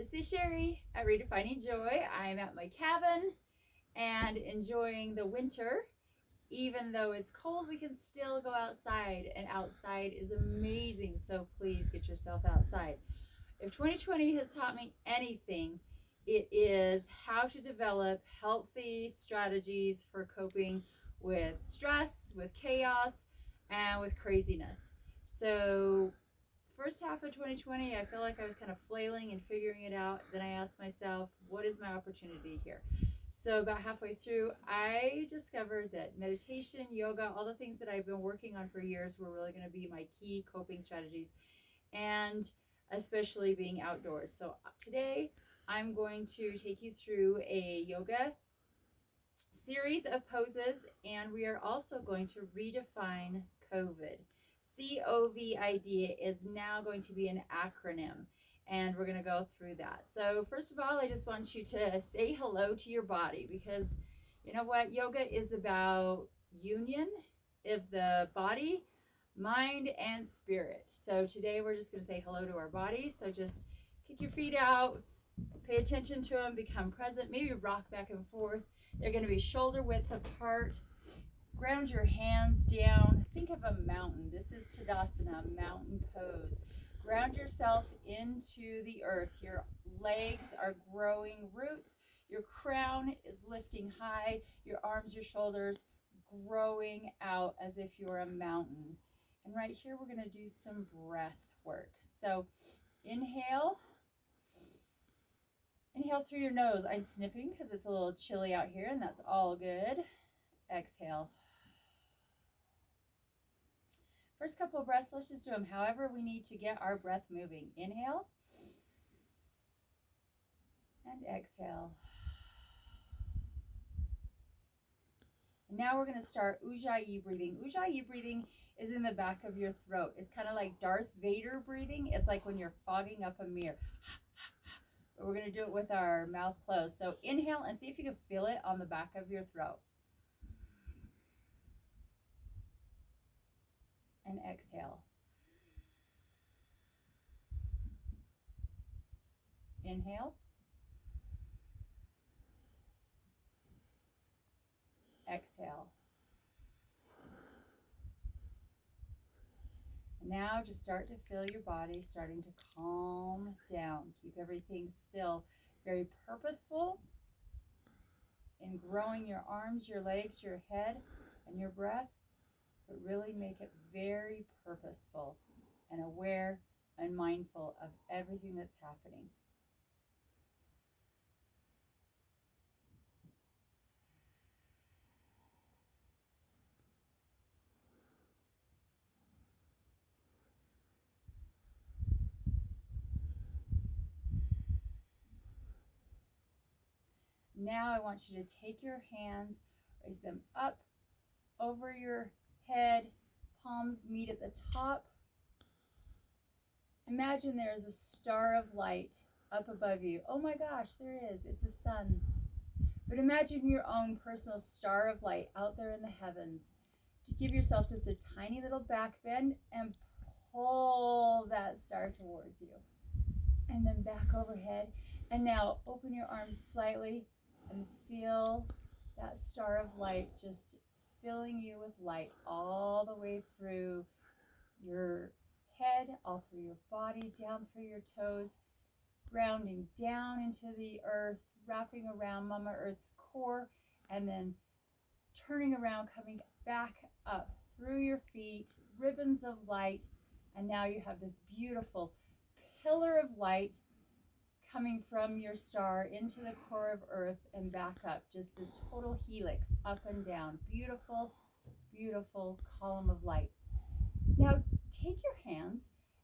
This is Sheri at Redefining Joy. I'm at my cabin and enjoying the winter. Even though it's cold, we can still go outside, and outside is amazing. So please get yourself outside. If 2020 has taught me anything, it is how to develop healthy strategies for coping with stress, with chaos, and with craziness. So first half of 2020, I feel like I was kind of flailing and figuring it out. Then I asked myself, what is my opportunity here? So about halfway through, I discovered that meditation, yoga, all the things that I've been working on for years were really going to be my key coping strategies, and especially being outdoors. So today I'm going to take you through a yoga series of poses, and we are also going to redefine COVID. COVID is now going to be an acronym, and we're going to go through that. So first of all, I just want you to say hello to your body, because you know what? Yoga is about union of the body, mind, and spirit. So today we're just going to say hello to our body. So just kick your feet out, pay attention to them, become present, maybe rock back and forth. They're going to be shoulder width apart. Ground your hands down. Think of a mountain. This is Tadasana, mountain pose. Ground yourself into the earth. Your legs are growing roots. Your crown is lifting high. Your arms, your shoulders growing out as if you're a mountain. And right here, we're going to do some breath work. So inhale. Inhale through your nose. I'm sniffing because it's a little chilly out here, and that's all good. Exhale. First couple of breaths, let's just do them however we need to get our breath moving. Inhale and exhale. And now we're going to start Ujjayi breathing. Ujjayi breathing is in the back of your throat. It's kind of like Darth Vader breathing. It's like when you're fogging up a mirror. We're going to do it with our mouth closed. So inhale and see if you can feel it on the back of your throat. And exhale. Inhale. Exhale. And now just start to feel your body starting to calm down. Keep everything still. Very purposeful in growing your arms, your legs, your head, and your breath, but really make it very purposeful and aware and mindful of everything that's happening. Now I want you to take your hands, raise them up over your head, palms meet at the top. Imagine there is a star of light up above you. Oh my gosh, there is. It's a sun. But imagine your own personal star of light out there in the heavens. To give yourself just a tiny little back bend and pull that star towards you. And then back overhead. And now open your arms slightly and feel that star of light just filling you with light all the way through your head, all through your body, down through your toes, grounding down into the earth, wrapping around Mama Earth's core, and then turning around, coming back up through your feet, ribbons of light, and now you have this beautiful pillar of light coming from your star into the core of Earth and back up, just this total helix up and down. Beautiful, beautiful column of light. Now take your hands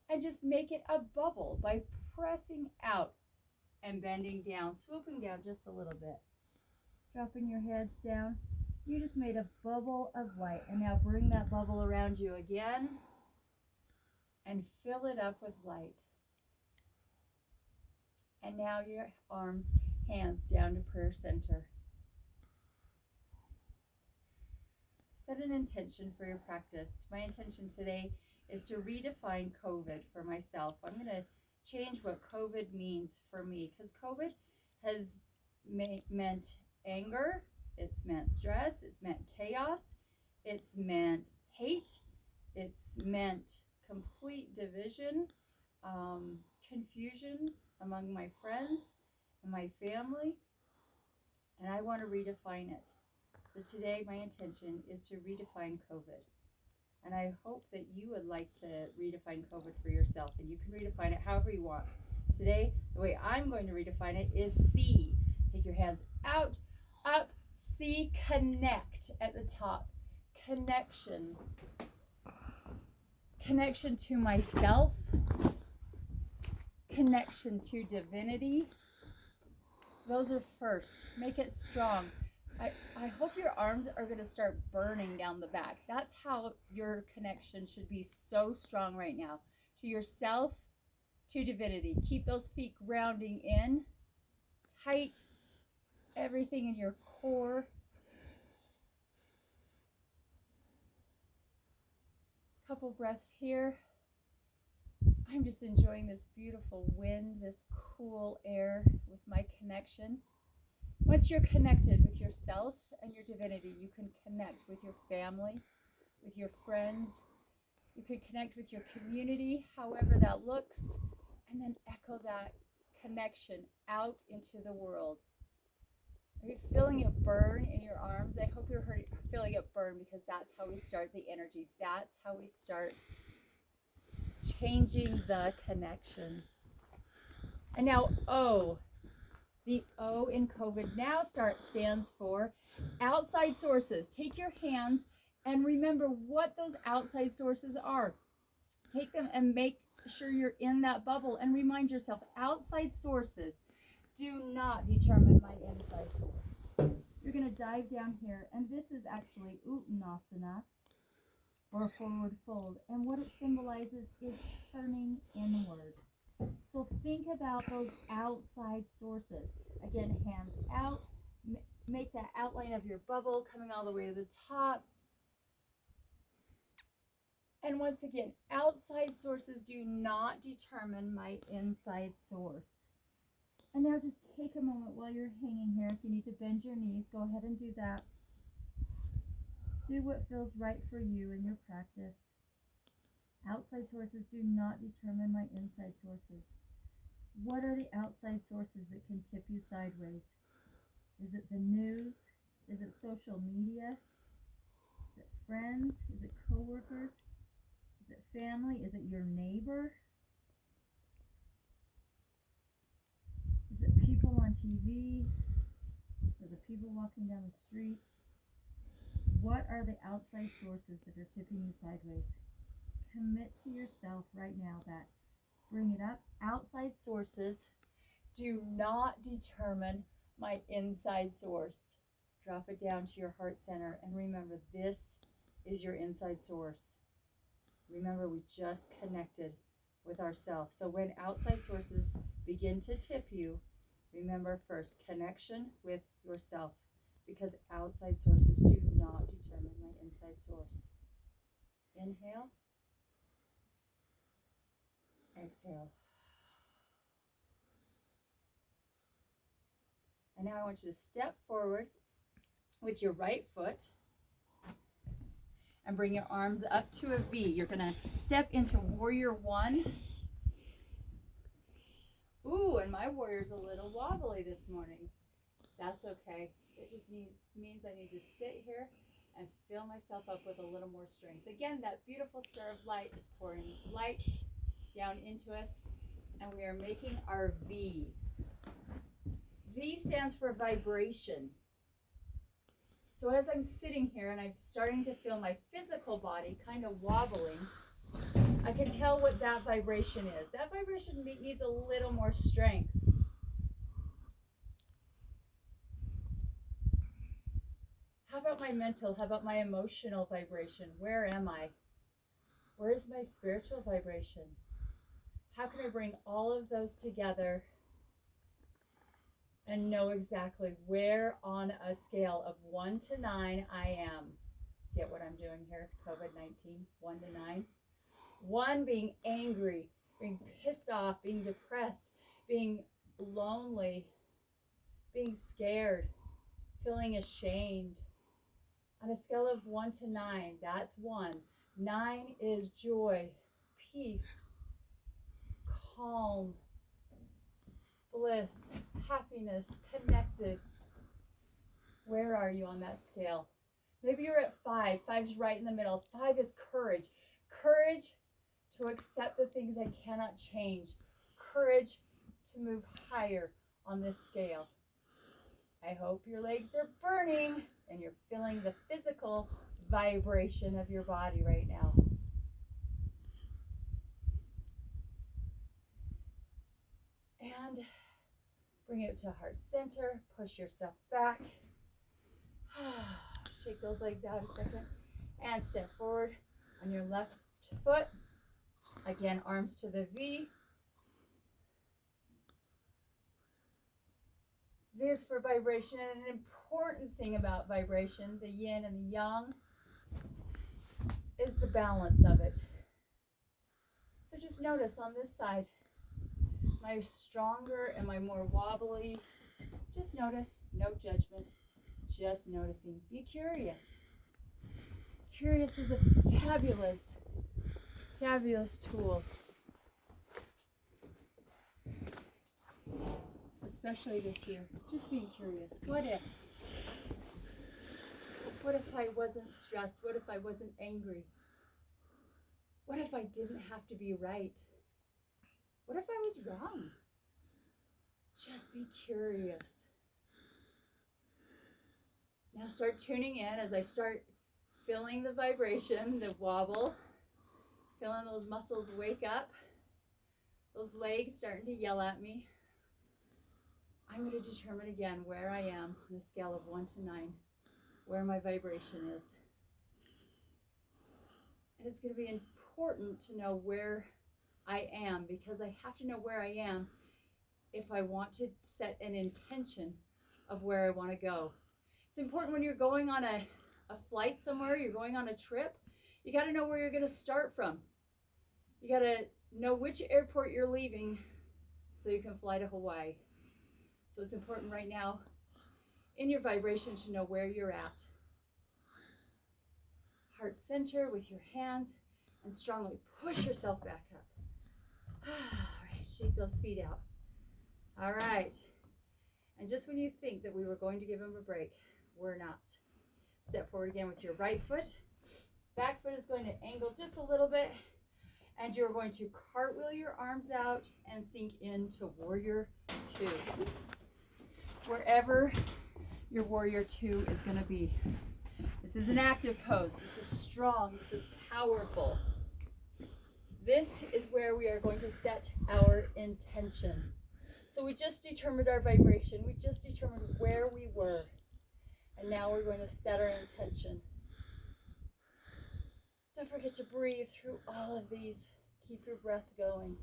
and just make it a bubble by pressing out and bending down, swooping down just a little bit. Dropping your head down. You just made a bubble of light. And now bring that bubble around you again and fill it up with light. And now your arms, hands down to prayer center. Set an intention for your practice. My intention today is to redefine COVID for myself. I'm going to change what COVID means for me, because COVID has meant anger, it's meant stress, it's meant chaos, it's meant hate, it's meant complete division, confusion among my friends and my family, and I want to redefine it. So today my intention is to redefine COVID. And I hope that you would like to redefine COVID for yourself, and you can redefine it however you want. Today, the way I'm going to redefine it is C. Take your hands out, up, C, connect at the top. Connection. Connection to myself. Connection to divinity. Those are first. Make it strong. I hope your arms are going to start burning down the back. That's how your connection should be so strong right now. To yourself, to divinity. Keep those feet grounding in, tight, everything in your core. Couple breaths here. I'm just enjoying this beautiful wind, this cool air with my connection. Once you're connected with yourself and your divinity, you can connect with your family, with your friends. You can connect with your community, however that looks, and then echo that connection out into the world. Are you feeling it burn in your arms? I hope you're feeling it burn, because that's how we start the energy. That's how we start changing the connection. And now O. The O in COVID now stands for outside sources. Take your hands and remember what those outside sources are. Take them and make sure you're in that bubble, and remind yourself, outside sources do not determine my inside source. You're going to dive down here, and this is actually Uttanasana, or forward fold, and what it symbolizes is turning inward. So think about those outside sources. Again, hands out. Make that outline of your bubble coming all the way to the top. And once again, outside sources do not determine my inside source. And now just take a moment while you're hanging here. If you need to bend your knees, go ahead and do that. Do what feels right for you in your practice. Outside sources do not determine my inside sources. What are the outside sources that can tip you sideways? Is it the news? Is it social media? Is it friends? Is it coworkers? Is it family? Is it your neighbor? Is it people on TV? Is it people walking down the street? What are the outside sources that are tipping you sideways? Commit to yourself right now that, bring it up, outside sources do not determine my inside source. Drop it down to your heart center and remember, this is your inside source. Remember, we just connected with ourselves. So when outside sources begin to tip you, remember first, connection with yourself, because outside sources do not determine my inside source. Inhale. Exhale. And now I want you to step forward with your right foot and bring your arms up to a V. You're going to step into warrior one. Ooh, and my warrior's a little wobbly this morning. That's okay. It just means I need to sit here and fill myself up with a little more strength. Again, that beautiful star of light is pouring light down into us, and we are making our V. V stands for vibration. So as I'm sitting here and I'm starting to feel my physical body kind of wobbling, I can tell what that vibration is. That vibration needs a little more strength. How about my mental? How about my emotional vibration? Where am I? Where is my spiritual vibration? How can I bring all of those together and know exactly where on a scale of 1 to 9 I am? Get what I'm doing here? COVID-19, 1 to 9. 1 being angry, being pissed off, being depressed, being lonely, being scared, feeling ashamed. On a scale of 1 to 9, that's 1. 9 is joy, peace, calm, bliss, happiness, connected. Where are you on that scale? Maybe you're at 5. 5 is right in the middle. 5 is courage. Courage to accept the things I cannot change. Courage to move higher on this scale. I hope your legs are burning and you're feeling the physical vibration of your body right now. And bring it to heart center. Push yourself back. Shake those legs out a second. And step forward on your left foot. Again, arms to the V. V is for vibration, and an important thing about vibration, the yin and the yang, is the balance of it. So just notice on this side, am I stronger? Am I more wobbly? Just notice, no judgment, just noticing. Be curious. Curious is a fabulous, fabulous tool. Especially this year, just being curious. What if? What if I wasn't stressed? What if I wasn't angry? What if I didn't have to be right? What if I was wrong? Just be curious. Now start tuning in as I start feeling the vibration, the wobble, feeling those muscles wake up, those legs starting to yell at me. I'm going to determine again where I am on a scale of 1 to 9, where my vibration is. And it's going to be important to know where I am, because I have to know where I am if I want to set an intention of where I want to go. It's important when you're going on a flight somewhere, you're going on a trip, you got to know where you're going to start from. You got to know which airport you're leaving so you can fly to Hawaii. So it's important right now in your vibration to know where you're at. Heart center with your hands, and strongly push yourself back up. All right, shake those feet out. All right. And just when you think that we were going to give them a break, we're not. Step forward again with your right foot. Back foot is going to angle just a little bit, and you're going to cartwheel your arms out and sink into Warrior 2. Wherever your Warrior 2 is going to be. This is an active pose. This is strong. This is powerful. This is where we are going to set our intention. So we just determined our vibration. We just determined where we were. And now we're going to set our intention. Don't forget to breathe through all of these. Keep your breath going.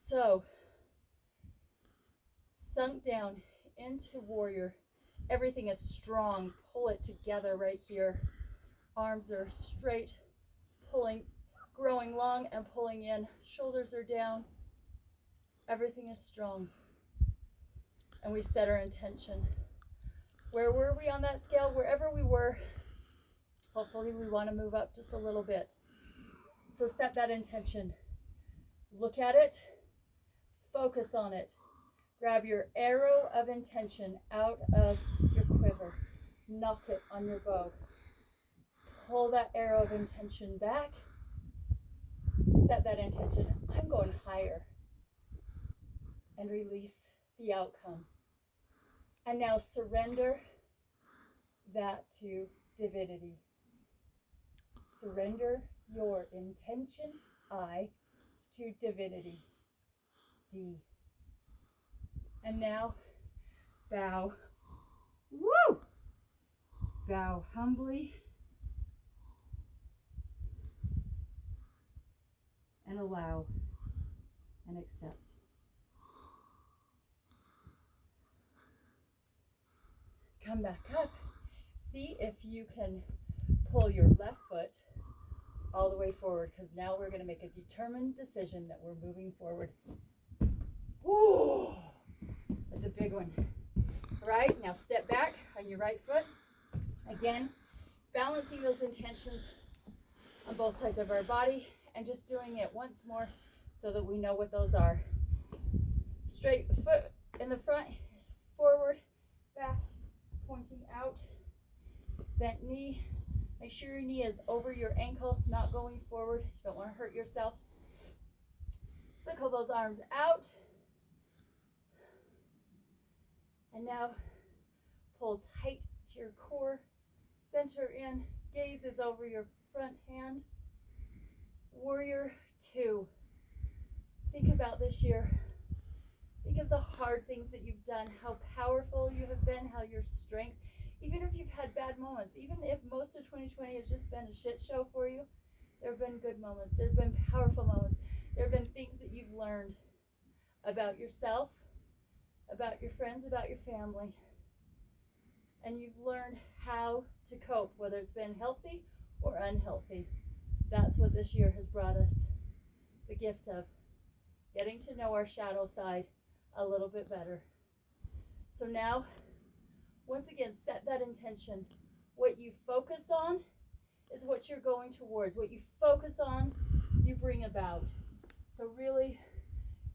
So, sunk down into Warrior. Everything is strong. Pull it together right here. Arms are straight, pulling, growing long and pulling in. Shoulders are down. Everything is strong. And we set our intention. Where were we on that scale? Wherever we were, hopefully we want to move up just a little bit. So set that intention. Look at it. Focus on it. Grab your arrow of intention out of your quiver. Knock it on your bow. Pull that arrow of intention back. Set that intention. I'm going higher. And release the outcome. And now surrender that to divinity. Surrender your intention, I, to divinity, D. And now, bow. Woo! Bow humbly. And allow and accept. Come back up. See if you can pull your left foot all the way forward, because now we're going to make a determined decision that we're moving forward. Woo! That's a big one. All right, now step back on your right foot. Again, balancing those intentions on both sides of our body and just doing it once more so that we know what those are. Straight foot in the front is forward, back, pointing out, bent knee. Make sure your knee is over your ankle, not going forward. You don't want to hurt yourself. Circle those arms out. And now pull tight to your core. Center in. Gaze is over your front hand. Warrior 2. Think about this year. Think of the hard things that you've done, how powerful you have been, how your strength, even if you've had bad moments, even if most of 2020 has just been a shit show for you, there have been good moments, there have been powerful moments, there have been things that you've learned about yourself, about your friends, about your family, and you've learned how to cope, whether it's been healthy or unhealthy. That's what this year has brought us, the gift of getting to know our shadow side a little bit better. So now, once again, set that intention. What you focus on is what you're going towards. What you focus on, you bring about. So really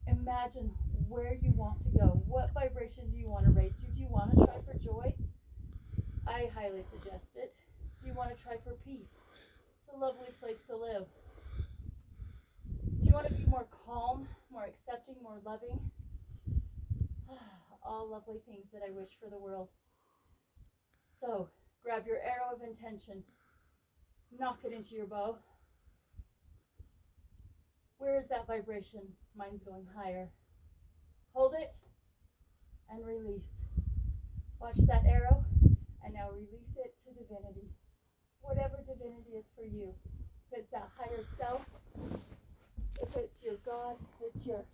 imagine where you want to go. What vibration do you want to raise to? Do you want to try for joy? I highly suggest it. Do you want to try for peace? It's a lovely place to live. Do you want to be more calm, more accepting, more loving? All lovely things that I wish for the world. So, grab your arrow of intention, knock it into your bow. Where is that vibration? Mine's going higher. Hold it and release. Watch that arrow and now release it to divinity. Whatever divinity is for you. If it's that higher self, if it's your God, if it's your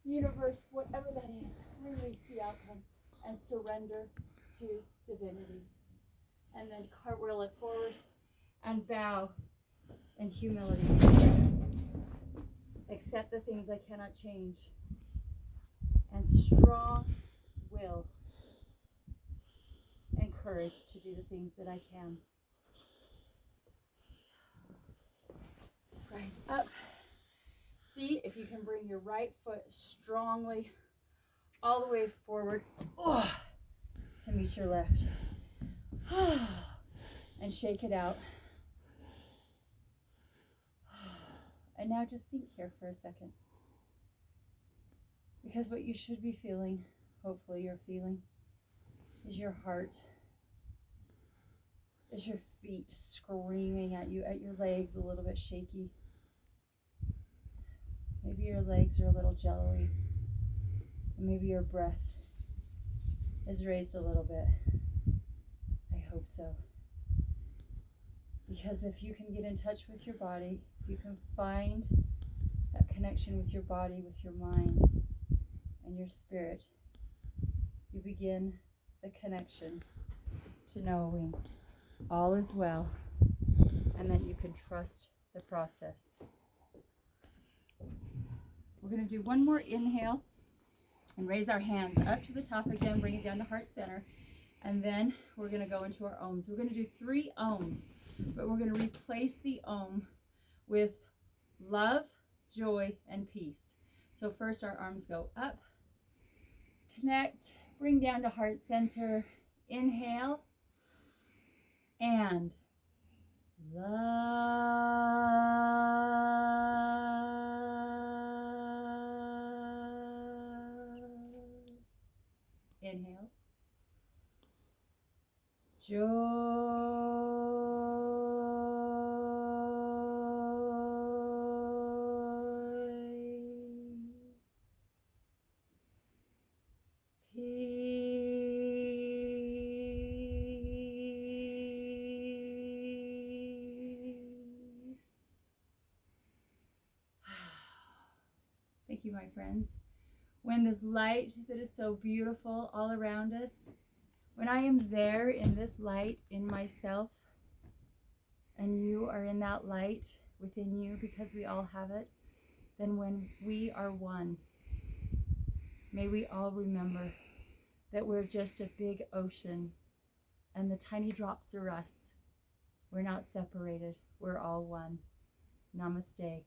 universe, whatever that is, release the outcome and surrender to divinity. And then cartwheel it forward and bow in humility. Accept the things I cannot change. And strong will and courage to do the things that I can. Rise up. See if you can bring your right foot strongly all the way forward to meet your left. And shake it out. And now just sink here for a second. Because what you should be feeling, hopefully you're feeling, is your heart, is your feet screaming at you, at your legs a little bit shaky. Maybe your legs are a little jello-y. And maybe your breath is raised a little bit. I hope so. Because if you can get in touch with your body, if you can find that connection with your body, with your mind, and your spirit, you begin the connection to knowing all is well, and that you can trust the process. We're going to do one more inhale and raise our hands up to the top again, bring it down to heart center, and then we're going to go into our ohms. We're going to do 3 ohms, but we're going to replace the ohm with love, joy, and peace. So first our arms go up, connect, bring down to heart center, inhale, and love. Inhale. Joy. Thank you, my friends. When this light that is so beautiful all around us, when I am there in this light in myself, and you are in that light within you, because we all have it, then when we are one, may we all remember that we're just a big ocean and the tiny drops are us. We're not separated. We're all one. Namaste.